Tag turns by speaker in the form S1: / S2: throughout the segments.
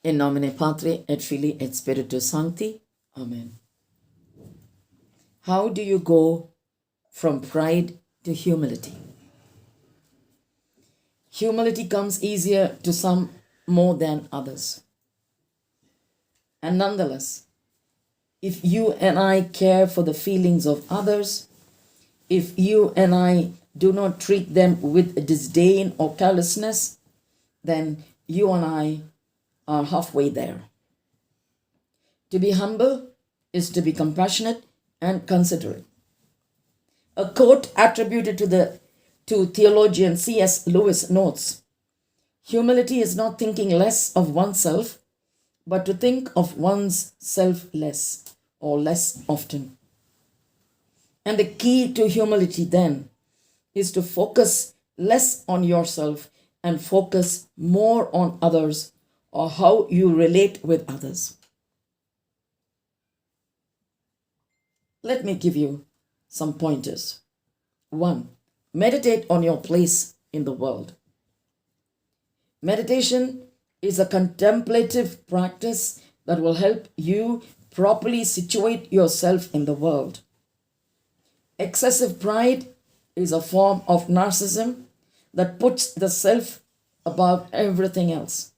S1: In nomine Patri et Filii et Spiritus Sancti. Amen. How do you go from pride to humility? Humility comes easier to some more than others. And nonetheless, if you and I care for the feelings of others, if you and I do not treat them with disdain or carelessness, then you and I are halfway there. To be humble is to be compassionate and considerate. A quote attributed to theologian C.S. Lewis notes, "Humility is not thinking less of oneself, but to think of one's self less or less often." And the key to humility then is to focus less on yourself and focus more on others or how you relate with others. Let me give you some pointers. 1. Meditate on your place in the world. Meditation is a contemplative practice that will help you properly situate yourself in the world. Excessive pride is a form of narcissism that puts the self above everything else.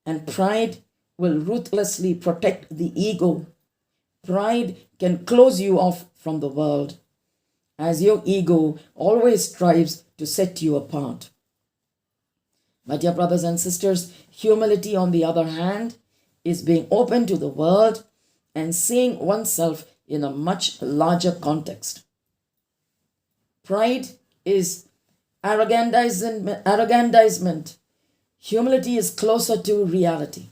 S1: And pride will ruthlessly protect the ego. Pride can close you off from the world, as your ego always strives to set you apart. My dear brothers and sisters, humility, on the other hand, is being open to the world and seeing oneself in a much larger context. Pride is arrogandizement. Humility is closer to reality.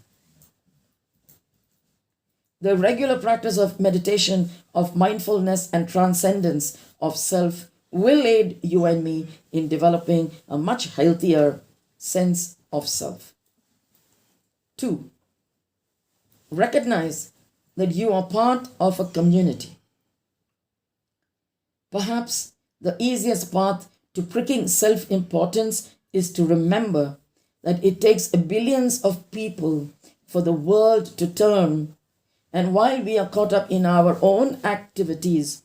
S1: The regular practice of meditation, of mindfulness and transcendence of self will aid you and me in developing a much healthier sense of self. 2. Recognize that you are part of a community. Perhaps the easiest path to pricking self-importance is to remember that it takes billions of people for the world to turn, and while we are caught up in our own activities,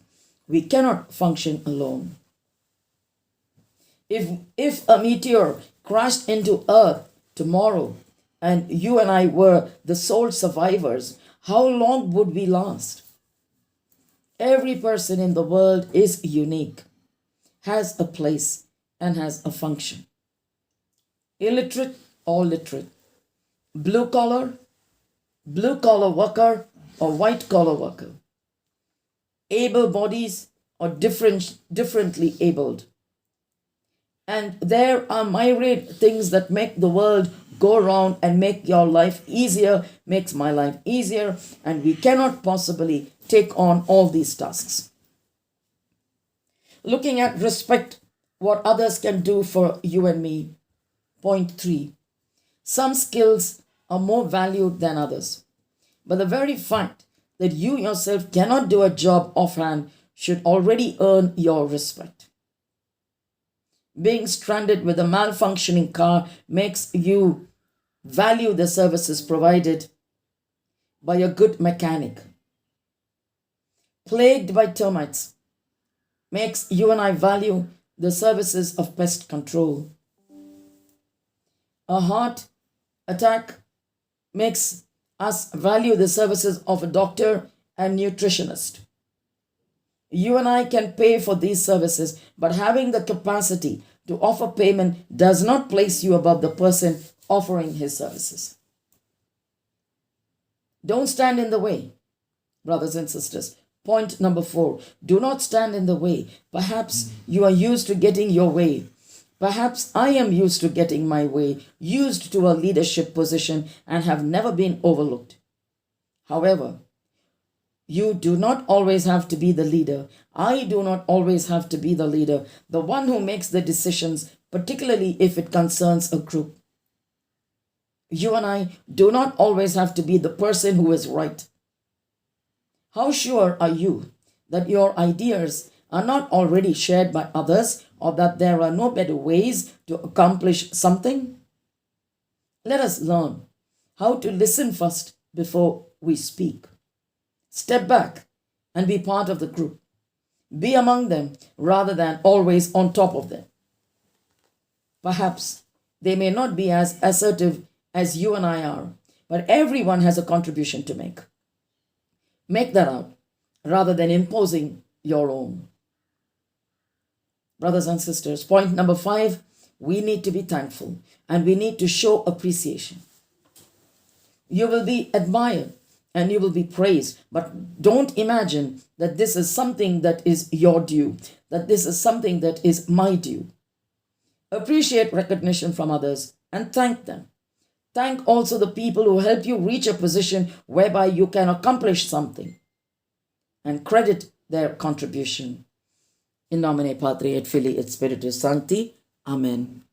S1: we cannot function alone. If a meteor crashed into Earth tomorrow and you and I were the sole survivors, how long would we last? Every person in the world is unique, has a place, and has a function. Illiterate or literate, blue collar worker or white collar worker, able bodies or differently abled. And there are myriad things that make the world go round and make your life easier, makes my life easier, and we cannot possibly take on all these tasks. Looking at respect, what others can do for you and me. Point 3. Some skills are more valued than others, but the very fact that you yourself cannot do a job offhand should already earn your respect. Being stranded with a malfunctioning car makes you value the services provided by a good mechanic. Plagued by termites makes you and I value the services of pest control. A heart attack makes us value the services of a doctor and nutritionist. You and I can pay for these services, but having the capacity to offer payment does not place you above the person offering his services. Don't stand in the way, brothers and sisters. Point number 4, do not stand in the way. Perhaps you are used to getting your way. Perhaps I am used to getting my way, used to a leadership position, and have never been overlooked. However, you do not always have to be the leader. I do not always have to be the leader, the one who makes the decisions, particularly if it concerns a group. You and I do not always have to be the person who is right. How sure are you that your ideas are not already shared by others, or that there are no better ways to accomplish something? Let us learn how to listen first before we speak. Step back and be part of the group. Be among them rather than always on top of them. Perhaps they may not be as assertive as you and I are, but everyone has a contribution to make. Make that out rather than imposing your own. Brothers and sisters, point number 5, we need to be thankful and we need to show appreciation. You will be admired and you will be praised, but don't imagine that this is something that is your due, that this is something that is my due. Appreciate recognition from others and thank them. Thank also the people who help you reach a position whereby you can accomplish something, and credit their contribution. In nomine Patri et Filii et Spiritus Sancti. Amen.